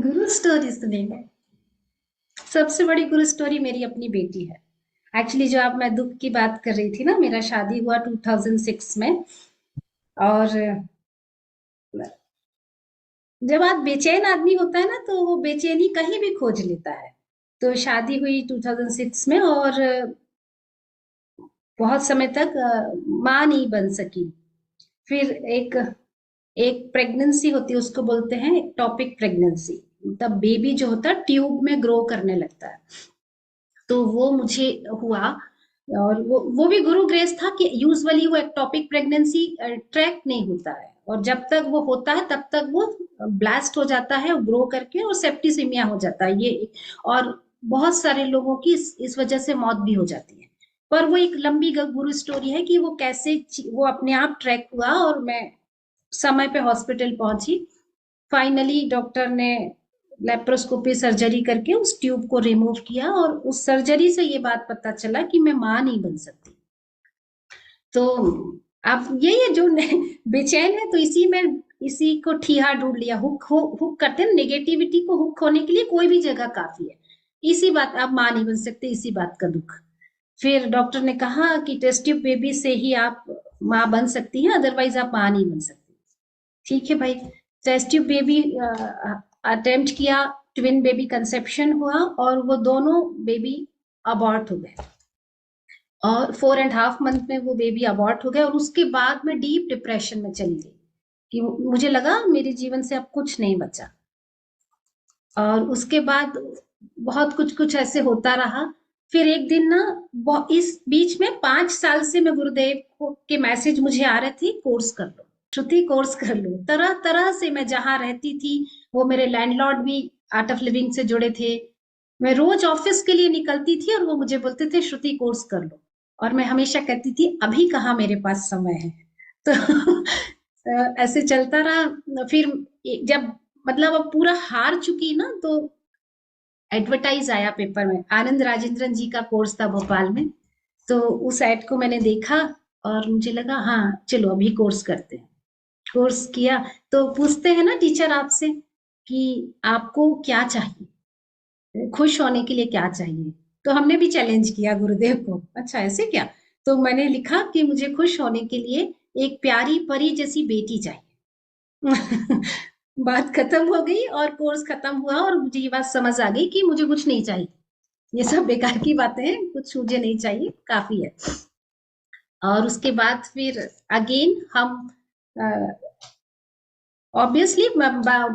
गुरु story सुनेंगे। सबसे बड़ी गुरु स्टोरी मेरी अपनी बेटी है। एक्चुअली जो आप मैं दुख की बात कर रही थी ना, मेरा शादी हुआ 2006 में। और जब आप बेचैन आदमी होता है ना, तो वो बेचैनी कहीं भी खोज लेता है। तो शादी हुई 2006 में, और बहुत समय तक माँ नहीं बन सकी। फिर एक एक प्रेगनेंसी होती है, उसको बोलते हैं टॉपिक प्रेगनेंसी। तब बेबी जो होता है ट्यूब में ग्रो करने लगता है। तो वो मुझे हुआ। और वो भी गुरु ग्रेस था कि यूजुअली वो एक्टोपिक प्रेगनेंसी ट्रैक नहीं होता है, और जब तक वो होता है तब तक वो ब्लास्ट हो जाता है ग्रो करके, और सेप्टिसीमिया हो जाता है ये। और बहुत सारे लोगों की इस वजह से मौत भी हो जाती है। पर वो एक लंबी गुरु स्टोरी है कि वो कैसे वो अपने आप ट्रैक हुआ, और मैं समय पे हॉस्पिटल पहुंची। फाइनली डॉक्टर ने लेप्रोस्कोपी सर्जरी करके उस ट्यूब को रिमूव किया, और उस सर्जरी से ये बात पता चला कि मैं माँ नहीं बन सकती। तो आप यही है जो बेचैन है, तो इसी को ठीहा ढूंढ लिया। हुक करते हैं नेगेटिविटी को, हुक होने के लिए कोई भी जगह काफी है। इसी बात, आप माँ नहीं बन सकते, इसी बात का दुख। फिर डॉक्टर ने कहा कि टेस्ट ट्यूब बेबी से ही आप माँ बन सकती हैं, अदरवाइज आप माँ नहीं बन सकती। ठीक है भाई। टेस्ट ट्यूब बेबी अटेम्प्ट किया, ट्विन बेबी कंसेप्शन हुआ, और वो दोनों बेबी अबॉर्ट हो गए। और 4.5 मंथ में वो बेबी अबॉर्ट हो गया, और उसके बाद मैं डीप डिप्रेशन में चली गई कि मुझे लगा मेरे जीवन से अब कुछ नहीं बचा। और उसके बाद बहुत कुछ कुछ ऐसे होता रहा। फिर एक दिन ना, इस बीच में 5 साल से मैं गुरुदेव के मैसेज मुझे आ रहे थे, कोर्स कर लो श्रुति, कोर्स कर लो। तरह तरह से मैं जहां रहती थी, वो मेरे लैंडलॉर्ड भी आर्ट ऑफ लिविंग से जुड़े थे। मैं रोज ऑफिस के लिए निकलती थी, और वो मुझे बोलते थे श्रुति कोर्स कर लो। और मैं हमेशा कहती थी अभी कहाँ मेरे पास समय है। तो ऐसे चलता रहा। फिर जब मतलब अब पूरा हार चुकी ना, तो एडवर्टाइज आया पेपर में, आनंद राजेंद्रन जी का कोर्स था भोपाल में। तो उस एड को मैंने देखा, और मुझे लगा हाँ चलो अभी कोर्स करते हैं। कोर्स किया। तो पूछते हैं ना टीचर आपसे कि आपको क्या चाहिए, खुश होने के लिए क्या चाहिए। तो हमने भी चैलेंज किया गुरुदेव को, अच्छा ऐसे क्या। तो मैंने लिखा कि मुझे खुश होने के लिए एक प्यारी परी जैसी बेटी चाहिए। बात खत्म हो गई, और कोर्स खत्म हुआ, और मुझे ये बात समझ आ गई कि मुझे कुछ नहीं चाहिए। ये सब बेकार की बातें हैं, कुछ मुझे नहीं चाहिए, काफी है। और उसके बाद फिर अगेन हम ऑब्वियसली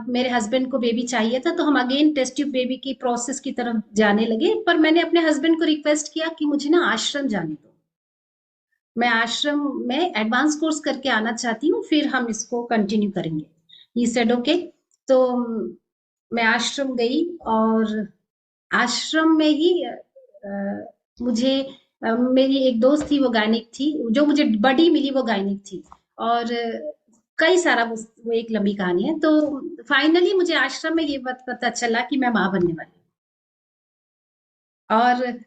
मेरे हस्बैंड को बेबी चाहिए था, तो हम अगेन टेस्ट ट्यूब बेबी की प्रोसेस की तरफ जाने लगे। पर मैंने अपने हस्बैंड को रिक्वेस्ट किया कि मुझे ना आश्रम जाने दो, मैं आश्रम में एडवांस कोर्स करके आना चाहती हूँ, फिर हम इसको कंटिन्यू करेंगे। He said okay. तो मैं आश्रम गई, और आश्रम में ही मुझे मेरी एक दोस्त थी, वो गायनिक थी, जो मुझे बड़ी मिली वो गायनिक थी। और कई सारा वो एक लंबी कहानी है। तो फाइनली मुझे आश्रम में ये बात पता चला कि मैं माँ बनने वाली हूँ। और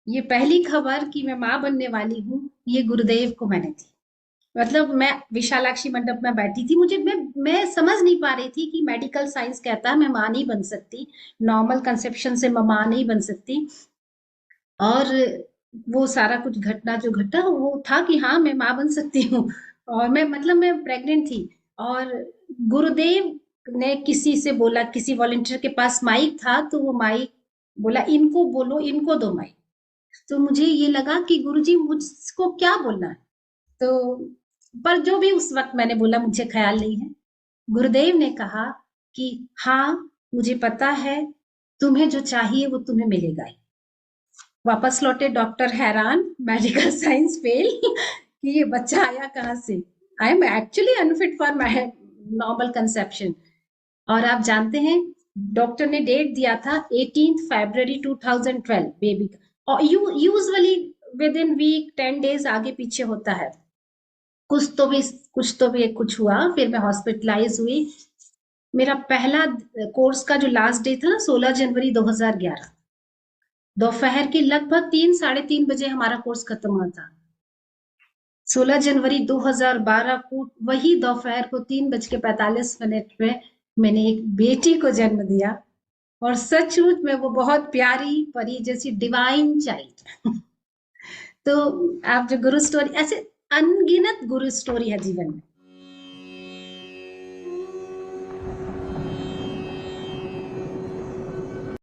ये पहली खबर कि मैं माँ बनने वाली हूँ, ये गुरुदेव को मैंने दी। मतलब मैं विशालाक्षी मंडप में बैठी थी, मैं समझ नहीं पा रही थी कि मेडिकल साइंस कहता है मैं माँ नहीं बन सकती, नॉर्मल कंसेप्शन से मैं माँ नहीं बन सकती। और वो सारा कुछ घटना जो घटा वो था कि हाँ मैं माँ बन सकती हूँ। और मैं प्रेग्नेंट थी। और गुरुदेव ने किसी से बोला, किसी वॉलंटियर के पास माइक था, तो वो माइक बोला इनको बोलो, इनको दो माइक। तो मुझे ये लगा कि गुरुजी मुझको क्या बोलना है। तो पर जो भी उस वक्त मैंने बोला मुझे ख्याल नहीं है। गुरुदेव ने कहा कि हाँ मुझे पता है, तुम्हें जो चाहिए वो तुम्हें मिलेगा ही। वापस लौटे डॉक्टर हैरान, मेडिकल साइंस फेल, कि ये बच्चा आया कहाँ से। I am actually unfit for normal conception. और आप जानते हैं डॉक्टर ने डेट दिया था 18 फरवरी 2012 बेबी का। और usually within week 10 days आगे पीछे होता है। कुछ हुआ, फिर मैं हॉस्पिटलाइज हुई। मेरा पहला कोर्स का जो लास्ट डे था ना, 16 जनवरी 2011, दोपहर के लगभग 3 साढ़े 3 बजे हमारा कोर्स खत्म हुआ था। 16 जनवरी 2012 को वही दोपहर को 3:45 में मैंने एक बेटी को जन्म दिया और सचमुच में वो बहुत प्यारी परी जैसी डिवाइन चाइल्ड। तो आप जो गुरु स्टोरी, ऐसे अनगिनत गुरु स्टोरी है जीवन में,